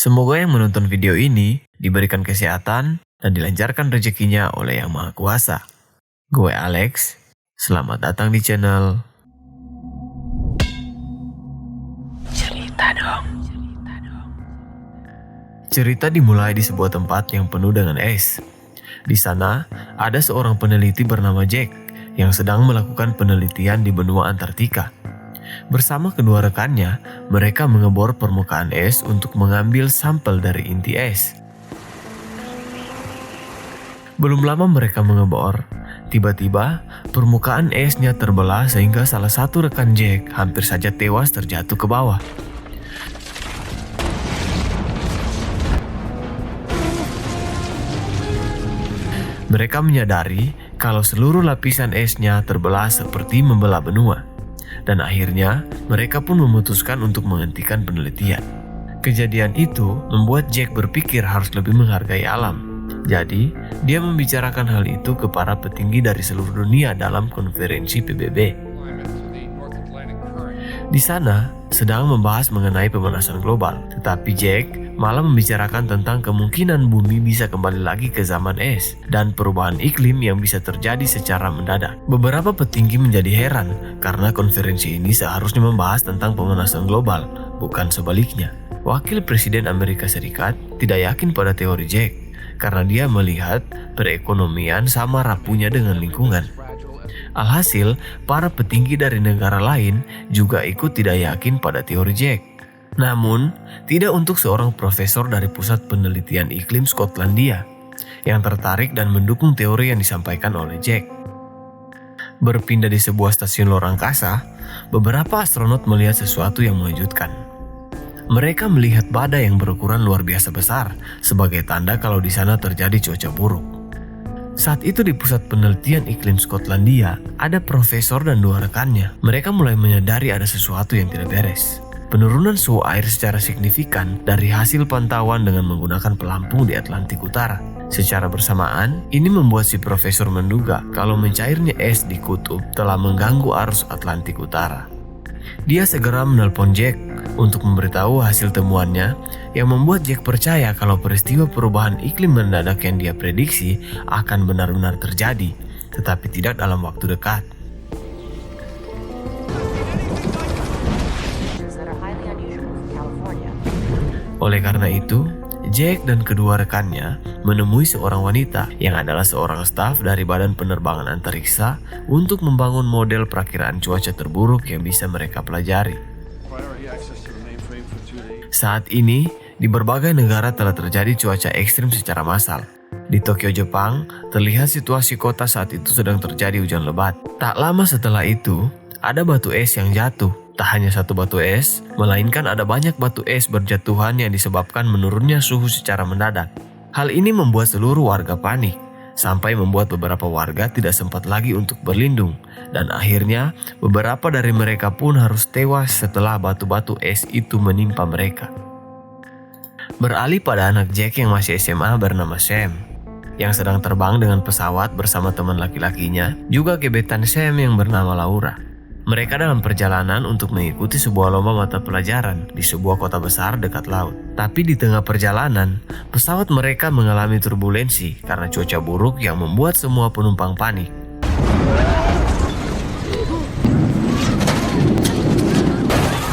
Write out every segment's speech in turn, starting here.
Semoga yang menonton video ini diberikan kesehatan dan dilancarkan rezekinya oleh Yang Maha Kuasa. Gue Alex, selamat datang di channel Cerita Dong. Cerita dimulai di sebuah tempat yang penuh dengan es. Di sana, ada seorang peneliti bernama Jack yang sedang melakukan penelitian di benua Antartika. Bersama kedua rekannya, mereka mengebor permukaan es untuk mengambil sampel dari inti es. Belum lama mereka mengebor, tiba-tiba permukaan esnya terbelah sehingga salah satu rekan Jack hampir saja tewas terjatuh ke bawah. Mereka menyadari kalau seluruh lapisan esnya terbelah seperti membelah benua. Dan akhirnya mereka pun memutuskan untuk menghentikan penelitian. Kejadian itu membuat Jack berpikir harus lebih menghargai alam. Jadi, dia membicarakan hal itu ke para petinggi dari seluruh dunia dalam konferensi PBB. Di sana, sedang membahas mengenai pemanasan global. Tetapi Jack malah membicarakan tentang kemungkinan bumi bisa kembali lagi ke zaman es dan perubahan iklim yang bisa terjadi secara mendadak. Beberapa petinggi menjadi heran karena konferensi ini seharusnya membahas tentang pemanasan global, bukan sebaliknya. Wakil Presiden Amerika Serikat tidak yakin pada teori Jack karena dia melihat perekonomian sama rapuhnya dengan lingkungan. Alhasil, para petinggi dari negara lain juga ikut tidak yakin pada teori Jack. Namun, tidak untuk seorang profesor dari Pusat Penelitian Iklim Skotlandia yang tertarik dan mendukung teori yang disampaikan oleh Jack. Berpindah di sebuah stasiun luar angkasa, beberapa astronot melihat sesuatu yang mengejutkan. Mereka melihat badai yang berukuran luar biasa besar sebagai tanda kalau di sana terjadi cuaca buruk. Saat itu di Pusat Penelitian Iklim Skotlandia, ada profesor dan dua rekannya. Mereka mulai menyadari ada sesuatu yang tidak beres. Penurunan suhu air secara signifikan dari hasil pantauan dengan menggunakan pelampung di Atlantik Utara. Secara bersamaan, ini membuat si profesor menduga kalau mencairnya es di kutub telah mengganggu arus Atlantik Utara. Dia segera menelpon Jack untuk memberitahu hasil temuannya yang membuat Jack percaya kalau peristiwa perubahan iklim mendadak yang dia prediksi akan benar-benar terjadi, tetapi tidak dalam waktu dekat. Oleh karena itu, Jack dan kedua rekannya menemui seorang wanita yang adalah seorang staf dari Badan Penerbangan Antariksa untuk membangun model perakiraan cuaca terburuk yang bisa mereka pelajari. Saat ini, di berbagai negara telah terjadi cuaca ekstrim secara massal. Di Tokyo, Jepang, terlihat situasi kota saat itu sedang terjadi hujan lebat. Tak lama setelah itu, ada batu es yang jatuh. Tak hanya satu batu es, melainkan ada banyak batu es berjatuhan yang disebabkan menurunnya suhu secara mendadak. Hal ini membuat seluruh warga panik, sampai membuat beberapa warga tidak sempat lagi untuk berlindung. Dan akhirnya, beberapa dari mereka pun harus tewas setelah batu-batu es itu menimpa mereka. Beralih pada anak Jack yang masih SMA bernama Sam, yang sedang terbang dengan pesawat bersama teman laki-lakinya, juga gebetan Sam yang bernama Laura. Mereka dalam perjalanan untuk mengikuti sebuah lomba mata pelajaran di sebuah kota besar dekat laut. Tapi di tengah perjalanan, pesawat mereka mengalami turbulensi karena cuaca buruk yang membuat semua penumpang panik.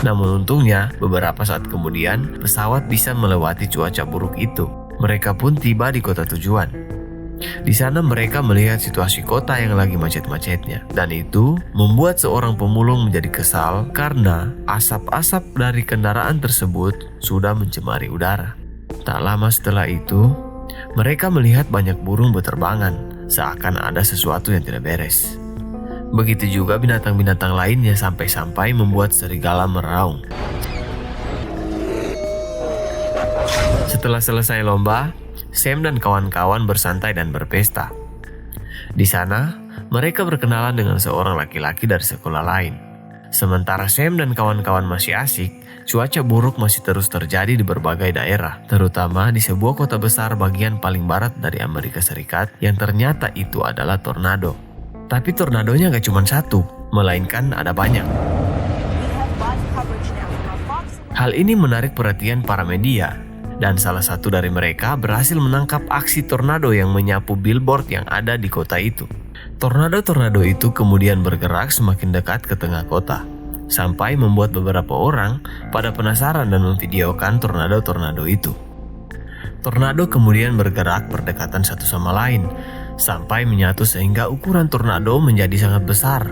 Namun untungnya, beberapa saat kemudian, pesawat bisa melewati cuaca buruk itu. Mereka pun tiba di kota tujuan. Di sana mereka melihat situasi kota yang lagi macet-macetnya, dan itu membuat seorang pemulung menjadi kesal karena asap-asap dari kendaraan tersebut sudah mencemari udara. Tak lama setelah itu, mereka melihat banyak burung berterbangan, seakan ada sesuatu yang tidak beres. Begitu juga binatang-binatang lainnya sampai-sampai membuat serigala meraung. Setelah selesai lomba, Sam dan kawan-kawan bersantai dan berpesta. Di sana, mereka berkenalan dengan seorang laki-laki dari sekolah lain. Sementara Sam dan kawan-kawan masih asik, cuaca buruk masih terus terjadi di berbagai daerah, terutama di sebuah kota besar bagian paling barat dari Amerika Serikat yang ternyata itu adalah tornado. Tapi tornadonya gak cuma satu, melainkan ada banyak. Hal ini menarik perhatian para media. Dan salah satu dari mereka berhasil menangkap aksi tornado yang menyapu billboard yang ada di kota itu. Tornado-tornado itu kemudian bergerak semakin dekat ke tengah kota, sampai membuat beberapa orang pada penasaran dan memvideokan tornado-tornado itu. Tornado kemudian bergerak berdekatan satu sama lain, sampai menyatu sehingga ukuran tornado menjadi sangat besar.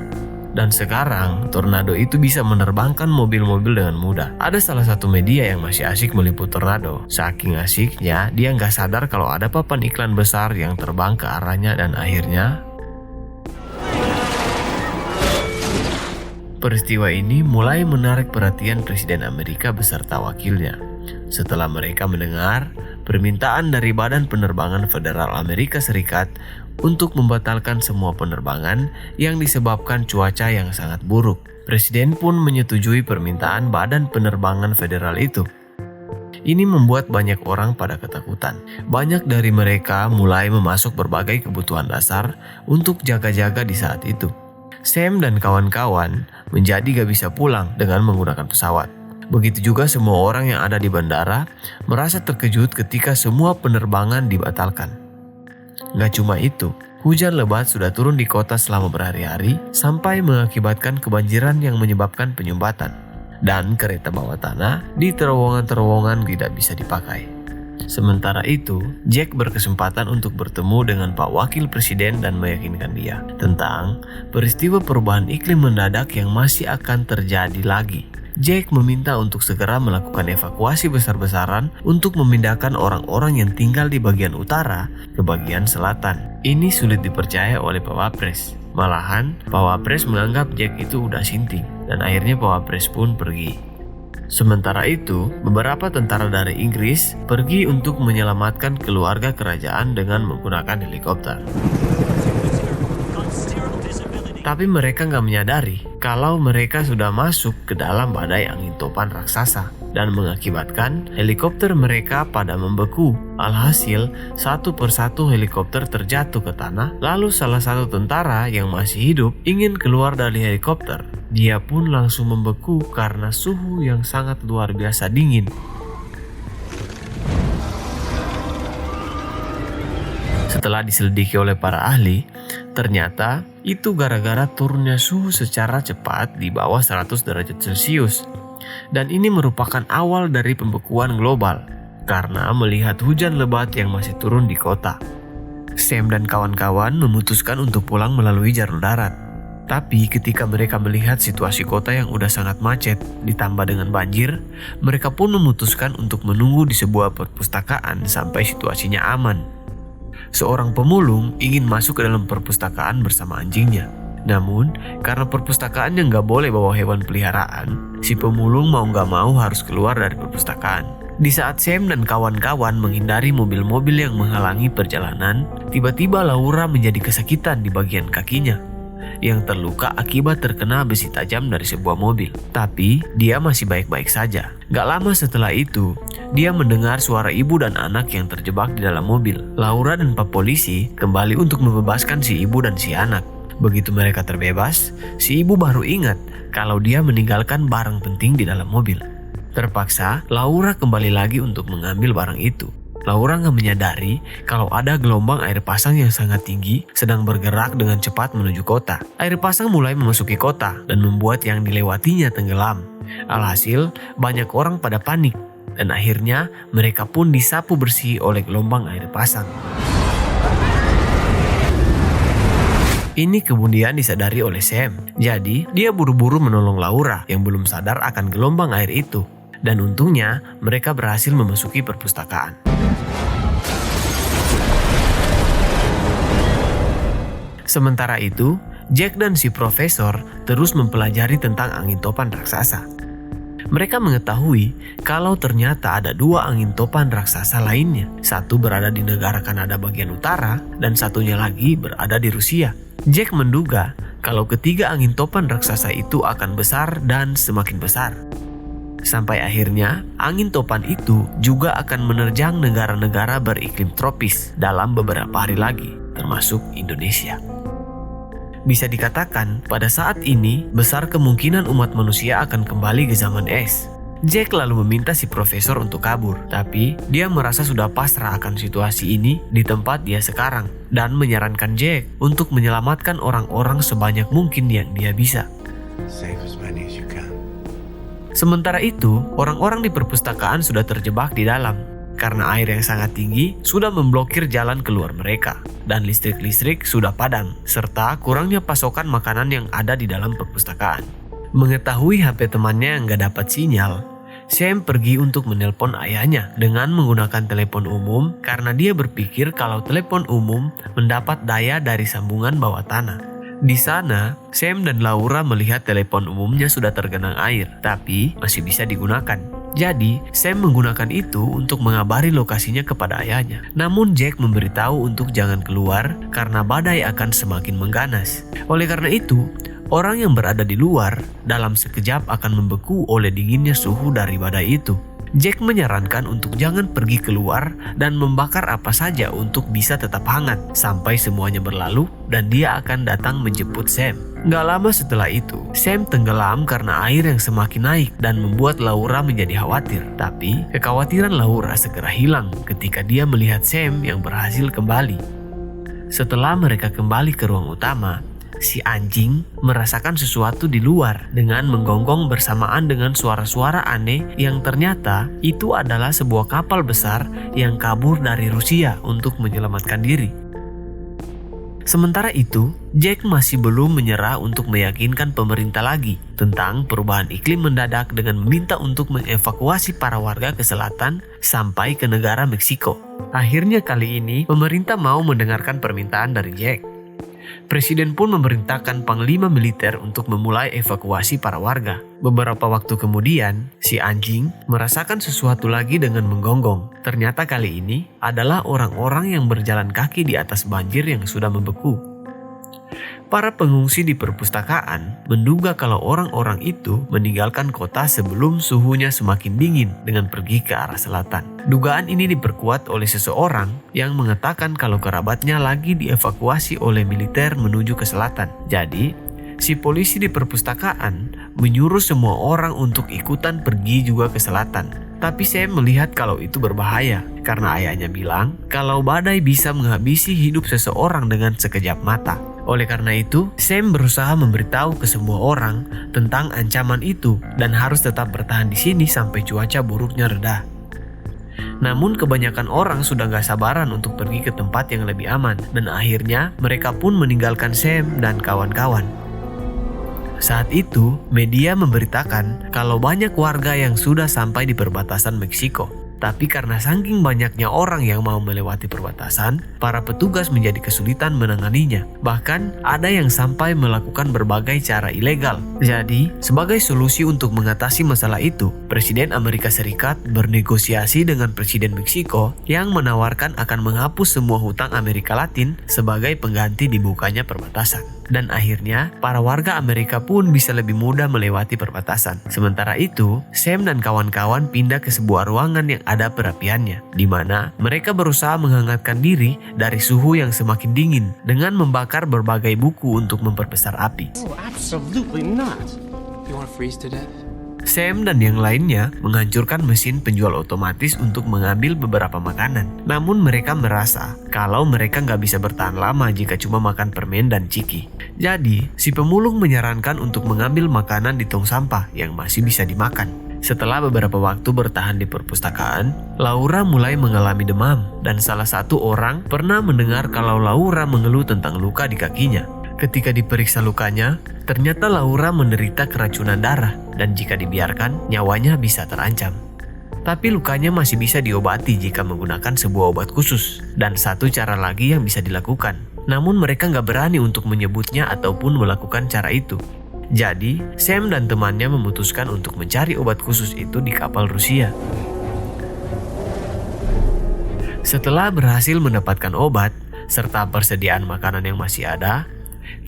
Dan sekarang, tornado itu bisa menerbangkan mobil-mobil dengan mudah. Ada salah satu media yang masih asik meliput tornado. Saking asiknya, dia nggak sadar kalau ada papan iklan besar yang terbang ke arahnya dan akhirnya peristiwa ini mulai menarik perhatian Presiden Amerika beserta wakilnya. Setelah mereka mendengar permintaan dari Badan Penerbangan Federal Amerika Serikat untuk membatalkan semua penerbangan yang disebabkan cuaca yang sangat buruk. Presiden pun menyetujui permintaan Badan Penerbangan Federal itu. Ini membuat banyak orang pada ketakutan. Banyak dari mereka mulai memasuk berbagai kebutuhan dasar untuk jaga-jaga di saat itu. Sam dan kawan-kawan menjadi gak bisa pulang dengan menggunakan pesawat. Begitu juga semua orang yang ada di bandara merasa terkejut ketika semua penerbangan dibatalkan. Gak cuma itu, hujan lebat sudah turun di kota selama berhari-hari sampai mengakibatkan kebanjiran yang menyebabkan penyumbatan. Dan kereta bawah tanah di terowongan-terowongan tidak bisa dipakai. Sementara itu, Jack berkesempatan untuk bertemu dengan Pak Wakil Presiden dan meyakinkan dia tentang peristiwa perubahan iklim mendadak yang masih akan terjadi lagi. Jack meminta untuk segera melakukan evakuasi besar-besaran untuk memindahkan orang-orang yang tinggal di bagian utara ke bagian selatan. Ini sulit dipercaya oleh Pak Wapres. Malahan, Pak Wapres menganggap Jack itu udah sinting dan akhirnya Pak Wapres pun pergi. Sementara itu, beberapa tentara dari Inggris pergi untuk menyelamatkan keluarga kerajaan dengan menggunakan helikopter. Tapi mereka nggak menyadari kalau mereka sudah masuk ke dalam badai angin topan raksasa dan mengakibatkan helikopter mereka pada membeku. Alhasil, satu persatu helikopter terjatuh ke tanah. Lalu salah satu tentara yang masih hidup ingin keluar dari helikopter. Dia pun langsung membeku karena suhu yang sangat luar biasa dingin. Setelah diselidiki oleh para ahli, ternyata itu gara-gara turunnya suhu secara cepat di bawah 100 derajat Celcius. Dan ini merupakan awal dari pembekuan global karena melihat hujan lebat yang masih turun di kota. Sam dan kawan-kawan memutuskan untuk pulang melalui jalur darat. Tapi ketika mereka melihat situasi kota yang udah sangat macet ditambah dengan banjir, mereka pun memutuskan untuk menunggu di sebuah perpustakaan sampai situasinya aman. Seorang pemulung ingin masuk ke dalam perpustakaan bersama anjingnya. Namun, karena perpustakaannya nggak boleh bawa hewan peliharaan, si pemulung mau nggak mau harus keluar dari perpustakaan. Di saat Sam dan kawan-kawan menghindari mobil-mobil yang menghalangi perjalanan, tiba-tiba Laura menjadi kesakitan di bagian kakinya, yang terluka akibat terkena besi tajam dari sebuah mobil. Tapi, dia masih baik-baik saja. Gak lama setelah itu, dia mendengar suara ibu dan anak yang terjebak di dalam mobil. Laura dan Pak Polisi kembali untuk membebaskan si ibu dan si anak. Begitu mereka terbebas, si ibu baru ingat kalau dia meninggalkan barang penting di dalam mobil. Terpaksa, Laura kembali lagi untuk mengambil barang itu. Laura nggak menyadari kalau ada gelombang air pasang yang sangat tinggi sedang bergerak dengan cepat menuju kota. Air pasang mulai memasuki kota dan membuat yang dilewatinya tenggelam. Alhasil, banyak orang pada panik dan akhirnya mereka pun disapu bersih oleh gelombang air pasang. Ini kemudian disadari oleh Sam. Jadi, dia buru-buru menolong Laura yang belum sadar akan gelombang air itu. Dan untungnya, mereka berhasil memasuki perpustakaan. Sementara itu, Jack dan si profesor terus mempelajari tentang angin topan raksasa. Mereka mengetahui kalau ternyata ada 2 angin topan raksasa lainnya. Satu berada di negara Kanada bagian utara dan satunya lagi berada di Rusia. Jack menduga kalau ketiga angin topan raksasa itu akan besar dan semakin besar. Sampai akhirnya, angin topan itu juga akan menerjang negara-negara beriklim tropis dalam beberapa hari lagi, termasuk Indonesia. Bisa dikatakan, pada saat ini, besar kemungkinan umat manusia akan kembali ke zaman es. Jack lalu meminta si profesor untuk kabur, tapi dia merasa sudah pasrah akan situasi ini di tempat dia sekarang dan menyarankan Jack untuk menyelamatkan orang-orang sebanyak mungkin yang dia bisa. Save as many as you can. Sementara itu, orang-orang di perpustakaan sudah terjebak di dalam karena air yang sangat tinggi sudah memblokir jalan keluar mereka dan listrik sudah padam serta kurangnya pasokan makanan yang ada di dalam perpustakaan. Mengetahui HP temannya yang gak dapat sinyal, Sam pergi untuk menelpon ayahnya dengan menggunakan telepon umum karena dia berpikir kalau telepon umum mendapat daya dari sambungan bawah tanah. Di sana, Sam dan Laura melihat telepon umumnya sudah tergenang air, tapi masih bisa digunakan. Jadi, Sam menggunakan itu untuk mengabari lokasinya kepada ayahnya. Namun Jack memberitahu untuk jangan keluar karena badai akan semakin mengganas. Oleh karena itu, orang yang berada di luar dalam sekejap akan membeku oleh dinginnya suhu dari badai itu. Jack menyarankan untuk jangan pergi keluar dan membakar apa saja untuk bisa tetap hangat sampai semuanya berlalu dan dia akan datang menjemput Sam. Gak lama setelah itu, Sam tenggelam karena air yang semakin naik dan membuat Laura menjadi khawatir. Tapi kekhawatiran Laura segera hilang ketika dia melihat Sam yang berhasil kembali. Setelah mereka kembali ke ruang utama, si anjing merasakan sesuatu di luar dengan menggonggong bersamaan dengan suara-suara aneh yang ternyata itu adalah sebuah kapal besar yang kabur dari Rusia untuk menyelamatkan diri. Sementara itu, Jack masih belum menyerah untuk meyakinkan pemerintah lagi tentang perubahan iklim mendadak dengan meminta untuk mengevakuasi para warga ke selatan sampai ke negara Meksiko. Akhirnya kali ini pemerintah mau mendengarkan permintaan dari Jack. Presiden pun memerintahkan panglima militer untuk memulai evakuasi para warga. Beberapa waktu kemudian, si anjing merasakan sesuatu lagi dengan menggonggong. Ternyata kali ini adalah orang-orang yang berjalan kaki di atas banjir yang sudah membeku. Para pengungsi di perpustakaan menduga kalau orang-orang itu meninggalkan kota sebelum suhunya semakin dingin dengan pergi ke arah selatan. Dugaan ini diperkuat oleh seseorang yang mengatakan kalau kerabatnya lagi dievakuasi oleh militer menuju ke selatan. Jadi, si polisi di perpustakaan menyuruh semua orang untuk ikutan pergi juga ke selatan. Tapi saya melihat kalau itu berbahaya karena ayahnya bilang kalau badai bisa menghabisi hidup seseorang dengan sekejap mata. Oleh karena itu, Sam berusaha memberitahu ke semua orang tentang ancaman itu dan harus tetap bertahan di sini sampai cuaca buruknya reda. Namun kebanyakan orang sudah gak sabaran untuk pergi ke tempat yang lebih aman dan akhirnya mereka pun meninggalkan Sam dan kawan-kawan. Saat itu, media memberitakan kalau banyak warga yang sudah sampai di perbatasan Meksiko. Tapi karena saking banyaknya orang yang mau melewati perbatasan, para petugas menjadi kesulitan menanganinya. Bahkan ada yang sampai melakukan berbagai cara ilegal. Jadi, sebagai solusi untuk mengatasi masalah itu, Presiden Amerika Serikat bernegosiasi dengan Presiden Meksiko yang menawarkan akan menghapus semua hutang Amerika Latin sebagai pengganti dibukanya perbatasan. Dan akhirnya, para warga Amerika pun bisa lebih mudah melewati perbatasan. Sementara itu, Sam dan kawan-kawan pindah ke sebuah ruangan yang ada perapiannya, di mana mereka berusaha menghangatkan diri dari suhu yang semakin dingin dengan membakar berbagai buku untuk memperbesar api. Oh, absolutely not. You want to freeze to death? Sam dan yang lainnya menghancurkan mesin penjual otomatis untuk mengambil beberapa makanan. Namun mereka merasa kalau mereka nggak bisa bertahan lama jika cuma makan permen dan ciki. Jadi, si pemulung menyarankan untuk mengambil makanan di tong sampah yang masih bisa dimakan. Setelah beberapa waktu bertahan di perpustakaan, Laura mulai mengalami demam dan salah satu orang pernah mendengar kalau Laura mengeluh tentang luka di kakinya. Ketika diperiksa lukanya, ternyata Laura menderita keracunan darah dan jika dibiarkan, nyawanya bisa terancam. Tapi lukanya masih bisa diobati jika menggunakan sebuah obat khusus dan satu cara lagi yang bisa dilakukan. Namun mereka nggak berani untuk menyebutnya ataupun melakukan cara itu. Jadi, Sam dan temannya memutuskan untuk mencari obat khusus itu di kapal Rusia. Setelah berhasil mendapatkan obat serta persediaan makanan yang masih ada,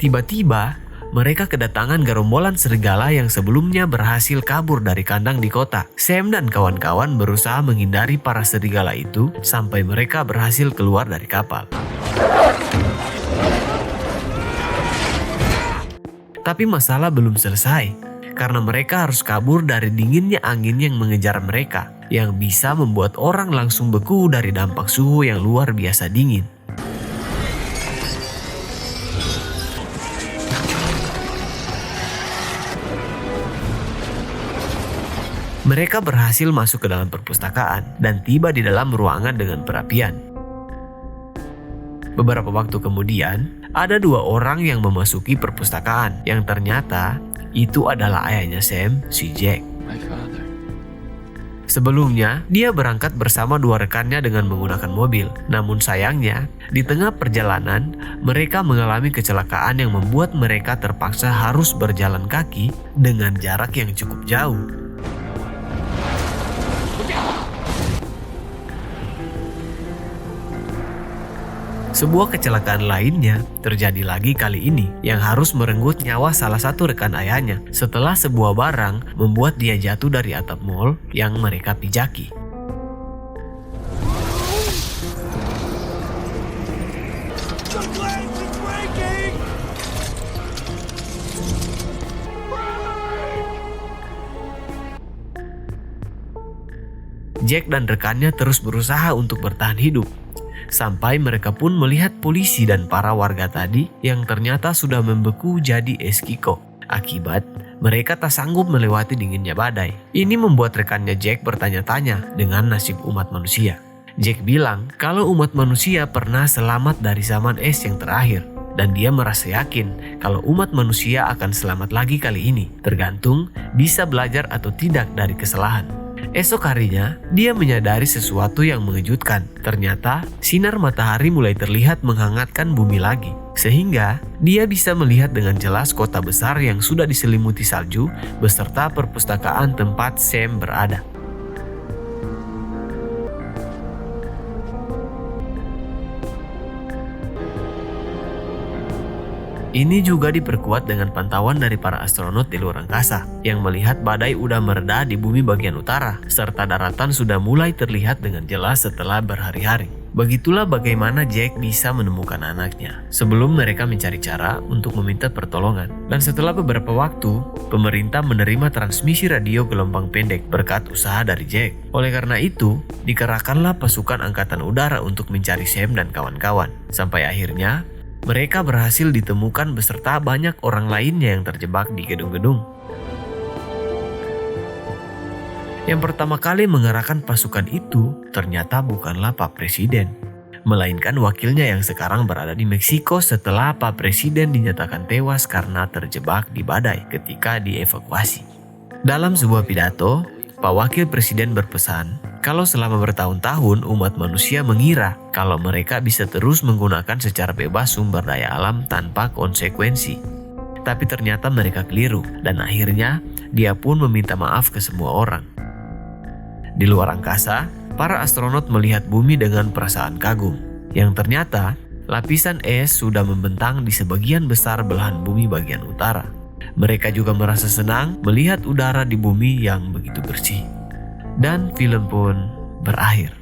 tiba-tiba mereka kedatangan gerombolan serigala yang sebelumnya berhasil kabur dari kandang di kota. Sam dan kawan-kawan berusaha menghindari para serigala itu sampai mereka berhasil keluar dari kapal. Tapi masalah belum selesai, karena mereka harus kabur dari dinginnya angin yang mengejar mereka, yang bisa membuat orang langsung beku dari dampak suhu yang luar biasa dingin. Mereka berhasil masuk ke dalam perpustakaan dan tiba di dalam ruangan dengan perapian. Beberapa waktu kemudian, ada 2 orang yang memasuki perpustakaan yang ternyata itu adalah ayahnya Sam, si Jack. My father. Sebelumnya, dia berangkat bersama 2 rekannya dengan menggunakan mobil. Namun sayangnya, di tengah perjalanan, mereka mengalami kecelakaan yang membuat mereka terpaksa harus berjalan kaki dengan jarak yang cukup jauh. Sebuah kecelakaan lainnya terjadi lagi kali ini yang harus merenggut nyawa salah satu rekan ayahnya setelah sebuah barang membuat dia jatuh dari atap mall yang mereka pijaki. Jack dan rekannya terus berusaha untuk bertahan hidup. Sampai mereka pun melihat polisi dan para warga tadi yang ternyata sudah membeku jadi es kiko. Akibat mereka tak sanggup melewati dinginnya badai. Ini membuat rekannya Jack bertanya-tanya dengan nasib umat manusia. Jack bilang kalau umat manusia pernah selamat dari zaman es yang terakhir. Dan dia merasa yakin kalau umat manusia akan selamat lagi kali ini. Tergantung bisa belajar atau tidak dari kesalahan. Esok harinya, dia menyadari sesuatu yang mengejutkan. Ternyata, sinar matahari mulai terlihat menghangatkan bumi lagi. Sehingga, dia bisa melihat dengan jelas kota besar yang sudah diselimuti salju beserta perpustakaan tempat Sam berada. Ini juga diperkuat dengan pantauan dari para astronot di luar angkasa yang melihat badai udah mereda di bumi bagian utara serta daratan sudah mulai terlihat dengan jelas setelah berhari-hari. Begitulah bagaimana Jack bisa menemukan anaknya sebelum mereka mencari cara untuk meminta pertolongan. Dan setelah beberapa waktu, pemerintah menerima transmisi radio gelombang pendek berkat usaha dari Jack. Oleh karena itu, dikerahkanlah pasukan angkatan udara untuk mencari Sam dan kawan-kawan. Sampai akhirnya, mereka berhasil ditemukan beserta banyak orang lainnya yang terjebak di gedung-gedung. Yang pertama kali mengerahkan pasukan itu ternyata bukanlah Pak Presiden, melainkan wakilnya yang sekarang berada di Meksiko setelah Pak Presiden dinyatakan tewas karena terjebak di badai ketika dievakuasi. Dalam sebuah pidato, Pak Wakil Presiden berpesan kalau selama bertahun-tahun umat manusia mengira kalau mereka bisa terus menggunakan secara bebas sumber daya alam tanpa konsekuensi. Tapi ternyata mereka keliru dan akhirnya dia pun meminta maaf ke semua orang. Di luar angkasa, para astronot melihat bumi dengan perasaan kagum. Yang ternyata lapisan es sudah membentang di sebagian besar belahan bumi bagian utara. Mereka juga merasa senang melihat udara di bumi yang begitu bersih. Dan film pun berakhir.